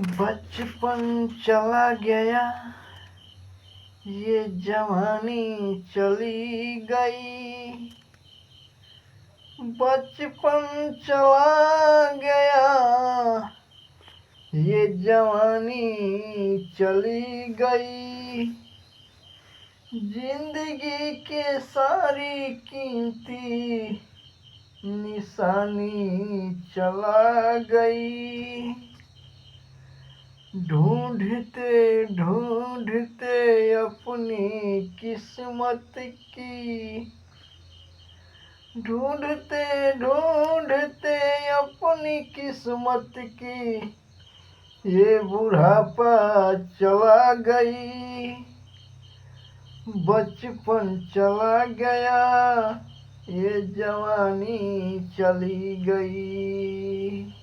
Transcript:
बचपन चला गया, ये जवानी चली गई। बचपन चला गया, ये जवानी चली गई। जिंदगी के सारी कीमती निशानी चला गई। ढूंढते ढूंढते अपनी किस्मत की, ढूंढते ढूंढते अपनी किस्मत की, ये बुढ़ापा चला गई। बचपन चला गया, ये जवानी चली गई।